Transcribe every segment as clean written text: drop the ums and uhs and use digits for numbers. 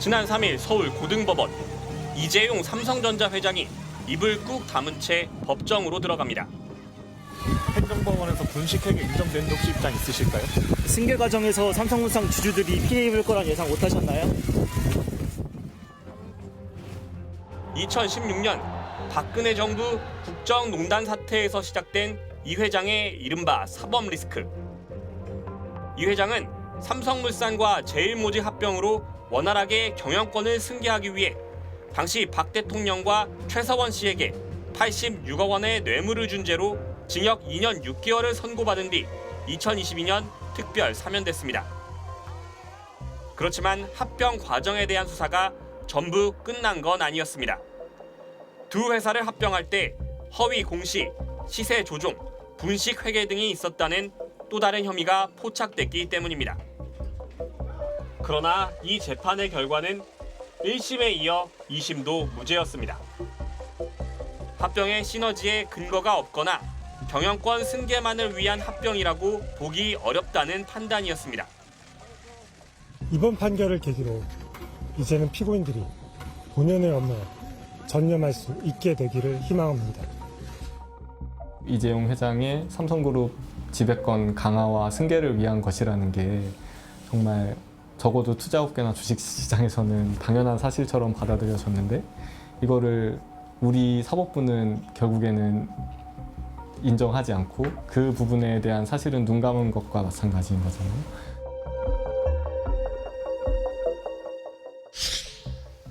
지난 3일 서울 고등법원 이재용 삼성전자 회장이 입을 꾹 다문 채 법정으로 들어갑니다. 행정법원에서 분식회계 인정된 혹시 입장 있으실까요? 승계 과정에서 삼성물산 주주들이 피해 입을 거란 예상 못하셨나요? 2016년 박근혜 정부 국정농단 사태에서 시작된 이 회장의 이른바 사법 리스크. 이 회장은 삼성물산과 제일모직 합병으로 원활하게 경영권을 승계하기 위해 당시 박 대통령과 최서원 씨에게 86억 원의 뇌물을 준 죄로 징역 2년 6개월을 선고받은 뒤 2022년 특별 사면됐습니다. 그렇지만 합병 과정에 대한 수사가 전부 끝난 건 아니었습니다. 두 회사를 합병할 때 허위 공시, 시세 조종, 분식 회계 등이 있었다는 또 다른 혐의가 포착됐기 때문입니다. 그러나 이 재판의 결과는 1심에 이어 2심도 무죄였습니다. 합병의 시너지에 근거가 없거나 경영권 승계만을 위한 합병이라고 보기 어렵다는 판단이었습니다. 이번 판결을 계기로 이제는 피고인들이 본연의 업무에 전념할 수 있게 되기를 희망합니다. 이재용 회장의 삼성그룹 지배권 강화와 승계를 위한 것이라는 게 정말 적어도 투자업계나 주식시장에서는 당연한 사실처럼 받아들여졌는데 이거를 우리 사법부는 결국에는 인정하지 않고 그 부분에 대한 사실은 눈 감은 것과 마찬가지인 거잖아요.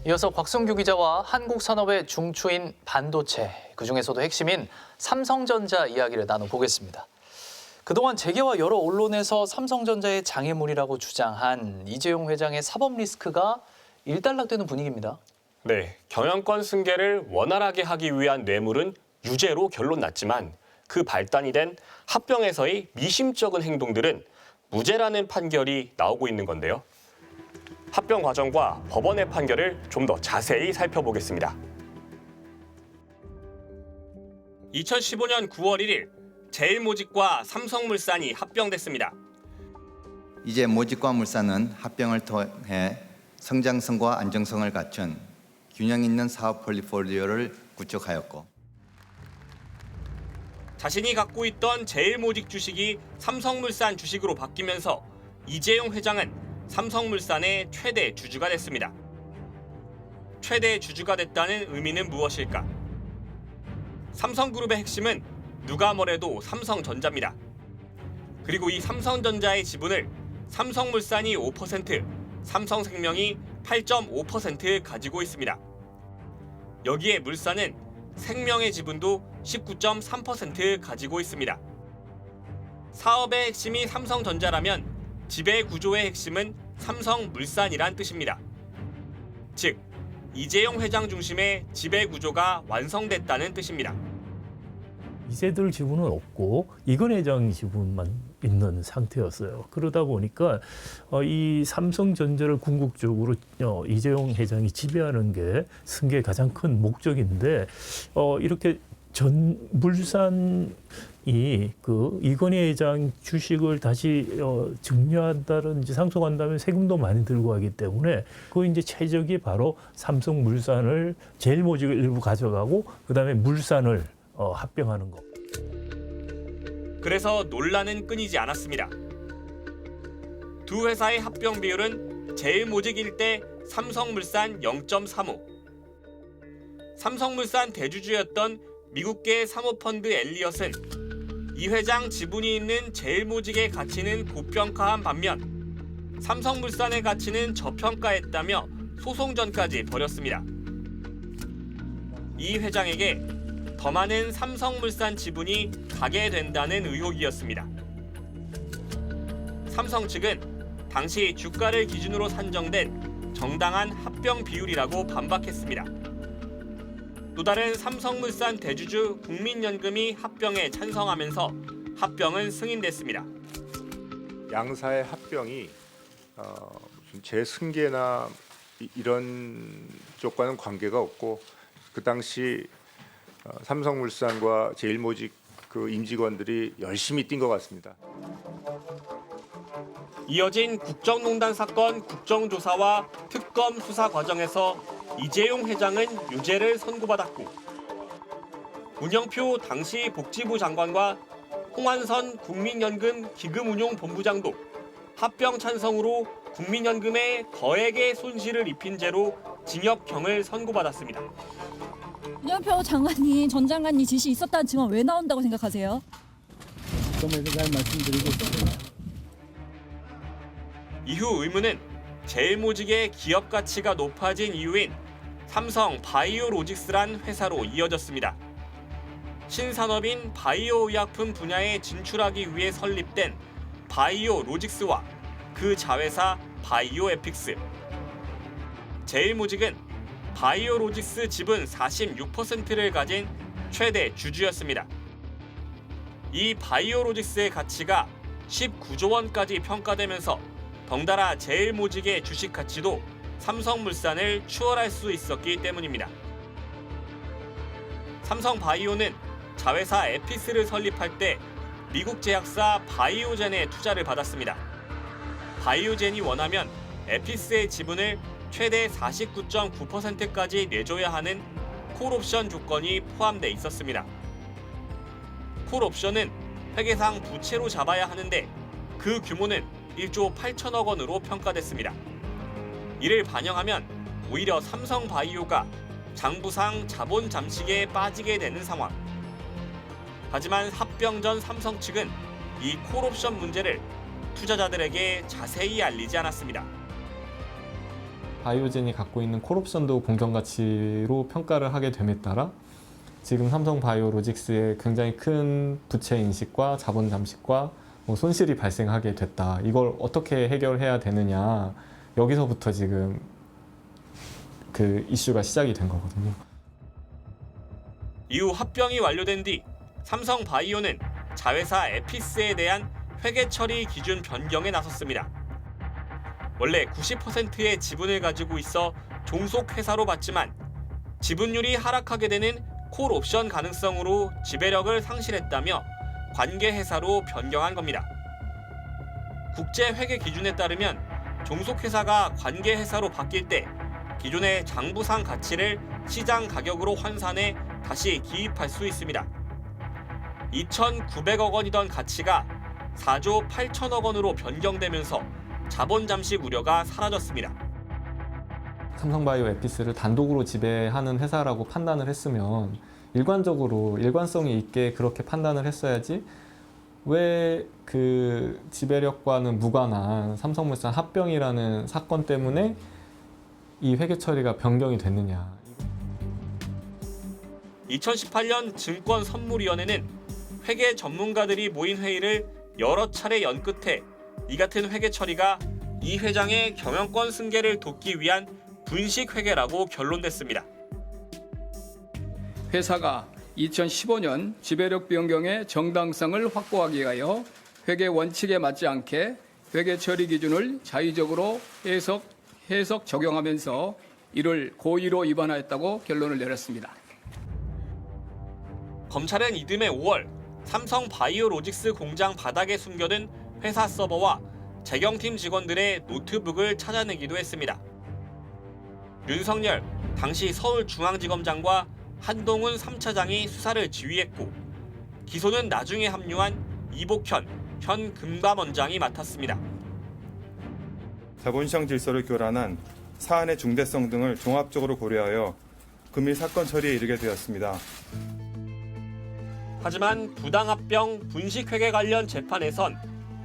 이어서 곽성규 기자와 한국 산업의 중추인 반도체, 그중에서도 핵심인 삼성전자 이야기를 나눠보겠습니다. 그동안 재계와 여러 언론에서 삼성전자의 장애물이라고 주장한 이재용 회장의 사법 리스크가 일단락되는 분위기입니다. 네, 경영권 승계를 원활하게 하기 위한 뇌물은 유죄로 결론 났지만 그 발단이 된 합병에서의 미심쩍은 행동들은 무죄라는 판결이 나오고 있는 건데요. 합병 과정과 법원의 판결을 좀 더 자세히 살펴보겠습니다. 2015년 9월 1일 제일모직과 삼성물산이 합병됐습니다. 이제 모직과 물산은 합병을 통해 성장성과 안정성을 갖춘 균형 있는 사업 폴리폴리오를 구축하였고 자신이 갖고 있던 제일모직 주식이 삼성물산 주식으로 바뀌면서 이재용 회장은 삼성물산의 최대 주주가 됐습니다. 최대 주주가 됐다는 의미는 무엇일까? 삼성그룹의 핵심은 누가 뭐래도 삼성전자입니다. 그리고 이 삼성전자의 지분을 삼성물산이 5%, 삼성생명이 8.5% 가지고 있습니다. 여기에 물산은 생명의 지분도 19.3% 가지고 있습니다. 사업의 핵심이 삼성전자라면 지배 구조의 핵심은 삼성물산이란 뜻입니다. 즉, 이재용 회장 중심의 지배 구조가 완성됐다는 뜻입니다. 이세돌 지분은 없고 이건 회장 지분만 있는 상태였어요. 그러다 보니까 이 삼성전자를 궁극적으로 이재용 회장이 지배하는 게 승계의 가장 큰 목적인데 이렇게 물산이 그 이건희 회장 주식을 다시 증여한다든지 상속한다면 세금도 많이 들고 하기 때문에 그 이제 최적이 바로 삼성물산을 제일모직을 일부 가져가고 그다음에 물산을 합병하는 거. 그래서 논란은 끊이지 않았습니다. 두 회사의 합병 비율은 제일모직 1대 삼성물산 0.35. 삼성물산 대주주였던 미국계 사모펀드 엘리엇은 이 회장 지분이 있는 제일모직의 가치는 고평가한 반면 삼성물산의 가치는 저평가했다며 소송전까지 벌였습니다. 이 회장에게 더 많은 삼성물산 지분이 가게 된다는 의혹이었습니다. 삼성 측은 당시 주가를 기준으로 산정된 정당한 합병 비율이라고 반박했습니다. 또 다른 삼성물산 대주주 국민연금이 합병에 찬성하면서 합병은 승인됐습니다. 양사의 합병이 무슨 재승계나 이런 쪽과는 관계가 없고 그 당시 삼성물산과 제일모직 그 임직원들이 열심히 뛴 것 같습니다. 이어진 국정농단 사건 국정조사와 특검 수사 과정에서 이재용 회장은 유죄를 선고받았고 문영표 당시 복지부 장관과 홍한선 국민연금 기금운용본부장도 합병 찬성으로 국민연금에 거액의 손실을 입힌 죄로 징역형을 선고받았습니다. 문영표 장관이 전 장관이 지시 있었다는 증언 왜 나온다고 생각하세요? 잘 말씀드리고 있습니다. 이후 의문은 제일모직의 기업 가치가 높아진 이유인 삼성 바이오로직스란 회사로 이어졌습니다. 신산업인 바이오 의약품 분야에 진출하기 위해 설립된 바이오로직스와 그 자회사 바이오에픽스. 제일모직은 바이오로직스 지분 46%를 가진 최대 주주였습니다. 이 바이오로직스의 가치가 19조 원까지 평가되면서 덩달아 제일모직의 주식 가치도 삼성물산을 추월할 수 있었기 때문입니다. 삼성바이오는 자회사 에피스를 설립할 때 미국 제약사 바이오젠의 투자를 받았습니다. 바이오젠이 원하면 에피스의 지분을 최대 49.9%까지 내줘야 하는 콜옵션 조건이 포함돼 있었습니다. 콜옵션은 회계상 부채로 잡아야 하는데 그 규모는 1조 8천억 원으로 평가됐습니다. 이를 반영하면 오히려 삼성바이오가 장부상 자본 잠식에 빠지게 되는 상황. 하지만 합병 전 삼성 측은 이 콜옵션 문제를 투자자들에게 자세히 알리지 않았습니다. 바이오젠이 갖고 있는 콜옵션도 공정가치로 평가를 하게 됨에 따라 지금 삼성바이오로직스에 굉장히 큰 부채 인식과 자본 잠식과 손실이 발생하게 됐다. 이걸 어떻게 해결해야 되느냐. 여기서부터 지금 그 이슈가 시작이 된 거거든요. 이후 합병이 완료된 뒤 삼성바이오는 자회사 에피스에 대한 회계 처리 기준 변경에 나섰습니다. 원래 90%의 지분을 가지고 있어 종속 회사로 봤지만 지분율이 하락하게 되는 콜옵션 가능성으로 지배력을 상실했다며 관계 회사로 변경한 겁니다. 국제 회계 기준에 따르면 종속 회사가 관계 회사로 바뀔 때 기존의 장부상 가치를 시장 가격으로 환산해 다시 기입할 수 있습니다. 2,900억 원이던 가치가 4조 8천억 원으로 변경되면서 자본 잠식 우려가 사라졌습니다. 삼성바이오 에피스를 단독으로 지배하는 회사라고 판단을 했으면 일관적으로 일관성이 있게 그렇게 판단을 했어야지 왜 그 지배력과는 무관한 삼성물산 합병이라는 사건 때문에 이 회계 처리가 변경이 됐느냐. 2018년 증권선물위원회는 회계 전문가들이 모인 회의를 여러 차례 연 끝에 이 같은 회계 처리가 이 회장의 경영권 승계를 돕기 위한 분식 회계라고 결론냈습니다. 회사가 2015년 지배력 변경의 정당성을 확보하기 위하여 회계 원칙에 맞지 않게 회계 처리 기준을 자의적으로 해석 적용하면서 이를 고의로 위반하였다고 결론을 내렸습니다. 검찰은 이듬해 5월 삼성바이오로직스 공장 바닥에 숨겨둔 회사 서버와 재경팀 직원들의 노트북을 찾아내기도 했습니다. 윤석열 당시 서울중앙지검장과 한동훈 3차장이 수사를 지휘했고 기소는 나중에 합류한 이복현 현 금감원장이 맡았습니다. 자본시장 질서를 교란한 사안의 중대성 등을 종합적으로 고려하여 금일 사건 처리에 이르게 되었습니다. 하지만 부당합병 분식회계 관련 재판에선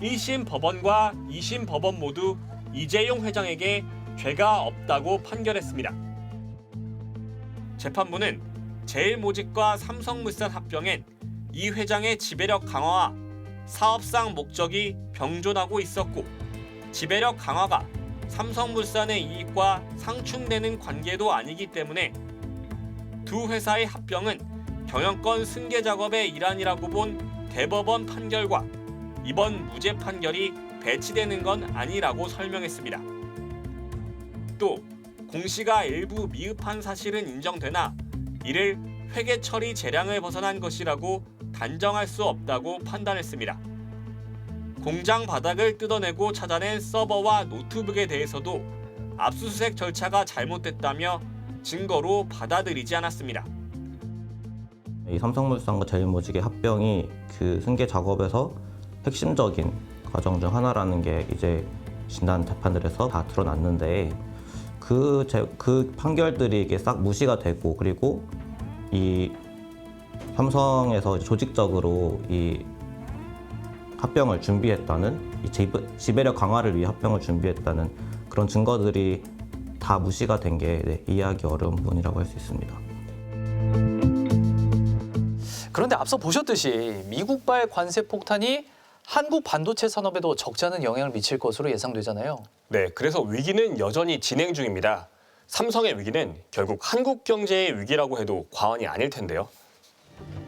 1심 법원과 2심 법원 모두 이재용 회장에게 죄가 없다고 판결했습니다. 재판부는 제일모직과 삼성물산 합병엔 이 회장의 지배력 강화와 사업상 목적이 병존하고 있었고 지배력 강화가 삼성물산의 이익과 상충되는 관계도 아니기 때문에 두 회사의 합병은 경영권 승계 작업의 일환이라고 본 대법원 판결과 이번 무죄 판결이 배치되는 건 아니라고 설명했습니다. 또 공시가 일부 미흡한 사실은 인정되나 이를 회계 처리 재량을 벗어난 것이라고 단정할 수 없다고 판단했습니다. 공장 바닥을 뜯어내고 찾아낸 서버와 노트북에 대해서도 압수수색 절차가 잘못됐다며 증거로 받아들이지 않았습니다. 이 삼성물산과 제일모직의 합병이 그 승계 작업에서 핵심적인 과정 중 하나라는 게 이제 진단 재판들에서 다 드러났는데 그 판결들이 이게 싹 무시가 되고, 그리고 이 삼성에서 조직적으로 이 합병을 준비했다는, 이 지배력 강화를 위해 합병을 준비했다는 그런 증거들이 다 무시가 된 게 이해하기 어려운 부분이라고 할 수 있습니다. 그런데 앞서 보셨듯이 미국발 관세 폭탄이 한국 반도체 산업에도 적지 않은 영향을 미칠 것으로 예상되잖아요. 네, 그래서 위기는 여전히 진행 중입니다. 삼성의 위기는 결국 한국 경제의 위기라고 해도 과언이 아닐 텐데요.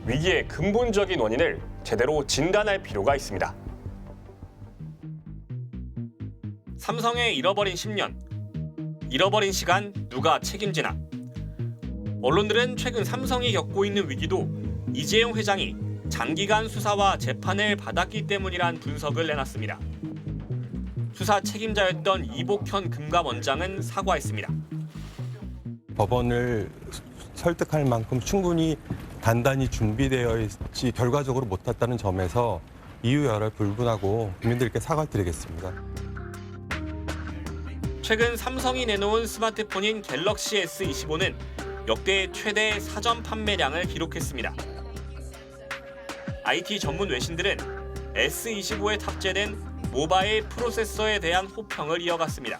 위기의 근본적인 원인을 제대로 진단할 필요가 있습니다. 삼성의 잃어버린 10년, 잃어버린 시간 누가 책임지나? 언론들은 최근 삼성이 겪고 있는 위기도 이재용 회장이 장기간 수사와 재판을 받았기 때문이란 분석을 내놨습니다. 수사 책임자였던 이복현 금감원장은 사과했습니다. 법원을 설득할 만큼 충분히 단단히 준비되어 있지 결과적으로 못했다는 점에서 이유 여러 불분하고 국민들께 사과드리겠습니다. 최근 삼성이 내놓은 스마트폰인 갤럭시 S25는 역대 최대 사전 판매량을 기록했습니다. IT 전문 외신들은 S25에 탑재된 모바일 프로세서에 대한 호평을 이어갔습니다.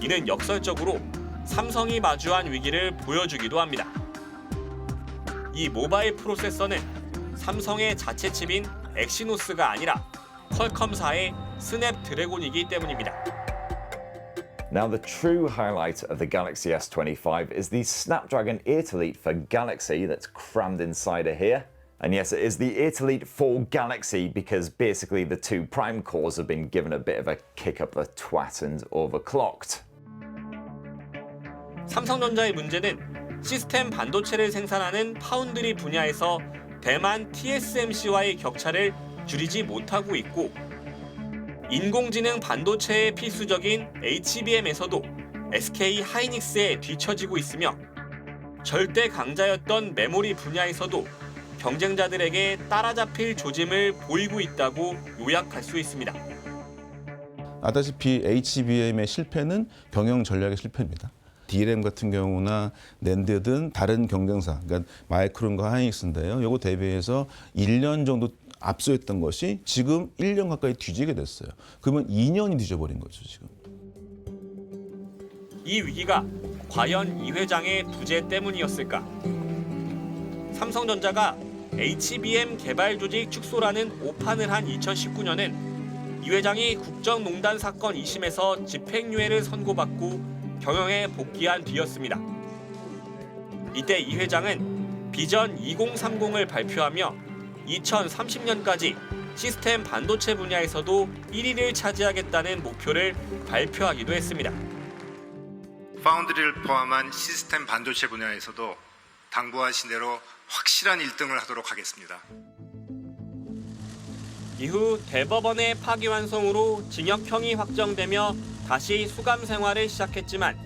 이는 역설적으로 삼성이 마주한 위기를 보여주기도 합니다. 이 모바일 프로세서는 삼성의 자체 칩인 엑시노스가 아니라 퀄컴사의 스냅드래곤이기 때문입니다. Now, the true highlight of the Galaxy S25 is the Snapdragon 8 Elite for Galaxy that's crammed inside of here. And yes, it is the 8 Elite for Galaxy because basically the two prime cores have been given a bit of a kick up the twat and overclocked. 삼성전자의 문제는 시스템 반도체를 생산하는 파운드리 분야에서 대만 TSMC와의 격차를 줄이지 못하고 있고, 인공지능 반도체의 필수적인 HBM에서도 SK 하이닉스에 뒤처지고 있으며, 절대 강자였던 메모리 분야에서도 경쟁자들에게 따라잡힐 조짐을 보이고 있다고 요약할 수 있습니다. 아다시피 HBM의 실패는 경영 전략의 실패입니다. DRAM 같은 경우나 낸드든 다른 경쟁사, 그러니까 마이크론과 하이닉스인데요. 요거 대비해서 1년 정도 앞서했던 것이 지금 1년 가까이 뒤지게 됐어요. 그러면 2년이 뒤져버린 거죠, 지금. 이 위기가 과연 이 회장의 부재 때문이었을까? 삼성전자가 HBM 개발 조직 축소라는 오판을 한 2019년엔 이 회장이 국정농단 사건 2심에서 집행유예를 선고받고 경영에 복귀한 뒤였습니다. 이때 이 회장은 비전 2030을 발표하며 2030년까지 시스템 반도체 분야에서도 1위를 차지하겠다는 목표를 발표하기도 했습니다. 파운드리를 포함한 시스템 반도체 분야에서도 당부하신 대로 확실한 1등을 하도록 하겠습니다. 이후 대법원의 파기환송으로 징역형이 확정되며 다시 수감 생활을 시작했지만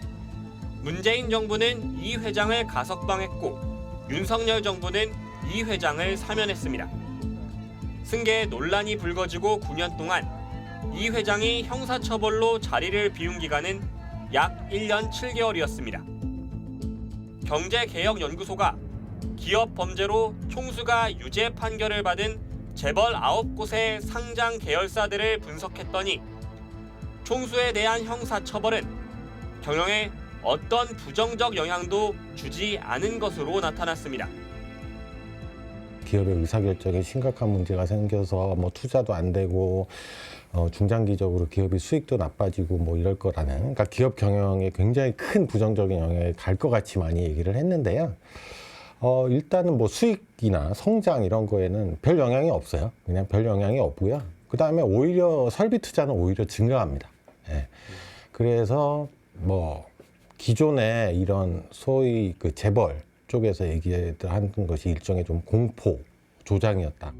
문재인 정부는 이 회장을 가석방했고 윤석열 정부는 이 회장을 사면했습니다. 승계 논란이 불거지고 9년 동안 이 회장이 형사처벌로 자리를 비운 기간은 약 1년 7개월이었습니다. 경제개혁연구소가 기업 범죄로 총수가 유죄 판결을 받은 재벌 9곳의 상장 계열사들을 분석했더니 총수에 대한 형사처벌은 경영에 어떤 부정적 영향도 주지 않은 것으로 나타났습니다. 기업의 의사결정에 심각한 문제가 생겨서 뭐 투자도 안 되고 중장기적으로 기업의 수익도 나빠지고 뭐 이럴 거라는, 그러니까 기업 경영에 굉장히 큰 부정적인 영향이 갈 것 같이 많이 얘기를 했는데요. 일단은 뭐 수익이나 성장 이런 거에는 별 영향이 없어요. 그냥 별 영향이 없고요. 그 다음에 오히려 설비 투자는 오히려 증가합니다. 예. 그래서 뭐 기존에 이런 소위 그 재벌 쪽에서 얘기하는 것이 일종의 좀 공포 조장이었다.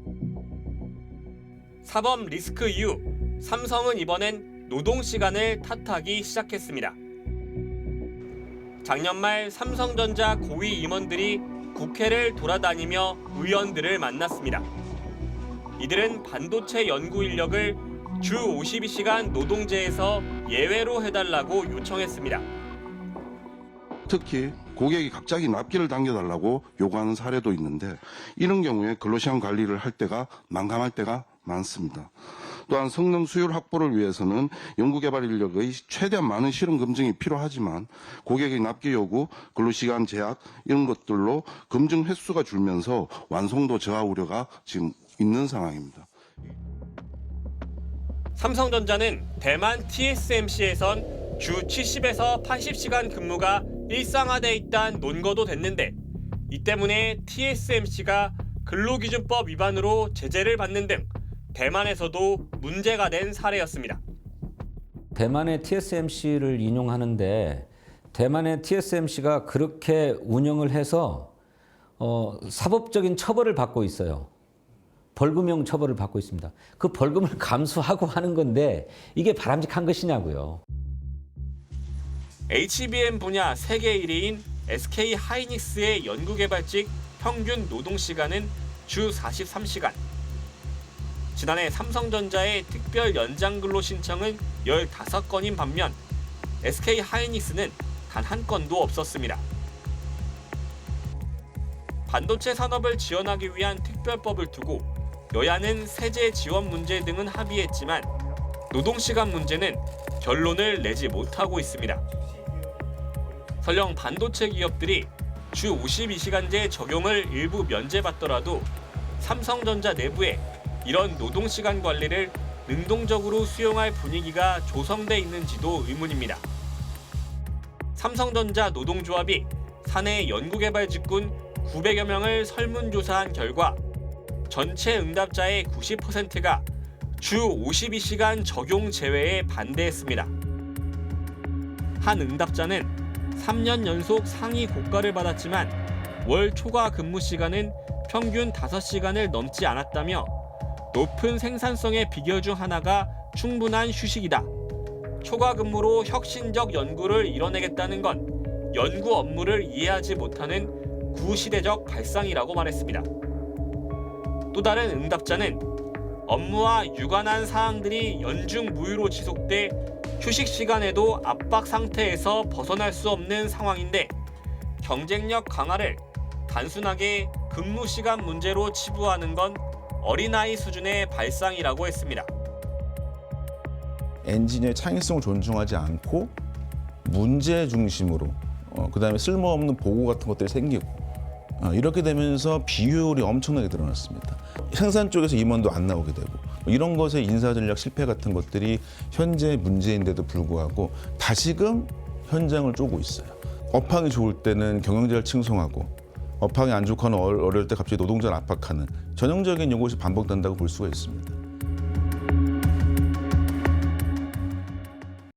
사법 리스크 이후 삼성은 이번엔 노동 시간을 탓하기 시작했습니다. 작년 말 삼성전자 고위 임원들이 국회를 돌아다니며 의원들을 만났습니다. 이들은 반도체 연구 인력을 주 52시간 노동제에서 예외로 해달라고 요청했습니다. 특히 고객이 갑자기 납기를 당겨달라고 요구하는 사례도 있는데 이런 경우에 근로시간 관리를 할 때가 난감할 때가 많습니다. 또한 성능 수율 확보를 위해서는 연구개발 인력의 최대한 많은 실험 검증이 필요하지만 고객의 납기 요구, 근로시간 제약 이런 것들로 검증 횟수가 줄면서 완성도 저하 우려가 지금 있는 상황입니다. 삼성전자는 대만 TSMC에선 주 70에서 80시간 근무가 일상화돼 있다는 논거도 됐는데 이 때문에 TSMC가 근로기준법 위반으로 제재를 받는 등 대만에서도 문제가 된 사례였습니다. 대만의 TSMC를 인용하는데 대만의 TSMC가 그렇게 운영을 해서 사법적인 처벌을 받고 있어요. 벌금형 처벌을 받고 있습니다. 그 벌금을 감수하고 하는 건데 이게 바람직한 것이냐고요. HBM 분야 세계 1위인 SK 하이닉스의 연구개발직 평균 노동시간은 주 43시간. 지난해 삼성전자의 특별 연장 근로 신청은 15건인 반면 SK 하이닉스는 단 한 건도 없었습니다. 반도체 산업을 지원하기 위한 특별법을 두고 여야는 세제 지원 문제 등은 합의했지만 노동시간 문제는 결론을 내지 못하고 있습니다. 설령 반도체 기업들이 주 52시간제 적용을 일부 면제받더라도 삼성전자 내부에 이런 노동시간 관리를 능동적으로 수용할 분위기가 조성돼 있는지도 의문입니다. 삼성전자 노동조합이 사내 연구개발 직군 900여 명을 설문조사한 결과 전체 응답자의 90%가 주 52시간 적용 제외에 반대했습니다. 한 응답자는 3년 연속 상위 고가를 받았지만 월 초과 근무 시간은 평균 5시간을 넘지 않았다며 높은 생산성의 비결 중 하나가 충분한 휴식이다. 초과 근무로 혁신적 연구를 이뤄내겠다는 건 연구 업무를 이해하지 못하는 구시대적 발상이라고 말했습니다. 또 다른 응답자는 업무와 유관한 사항들이 연중 무휴로 지속돼 휴식 시간에도 압박 상태에서 벗어날 수 없는 상황인데 경쟁력 강화를 단순하게 근무 시간 문제로 치부하는 건 어린아이 수준의 발상이라고 했습니다. 엔지니어의 창의성을 존중하지 않고 문제 중심으로 그다음에 쓸모없는 보고 같은 것들이 생기고 이렇게 되면서 비효율이 엄청나게 늘어났습니다. 생산 쪽에서 임원도 안 나오게 되고 이런 것의 인사전략 실패 같은 것들이 현재 문제인데도 불구하고 다시금 현장을 쪼고 있어요. 업황이 좋을 때는 경영자를 칭송하고 업황이 안 좋거나 어려울 때 갑자기 노동자를 압박하는 전형적인 요것이 반복된다고 볼 수가 있습니다.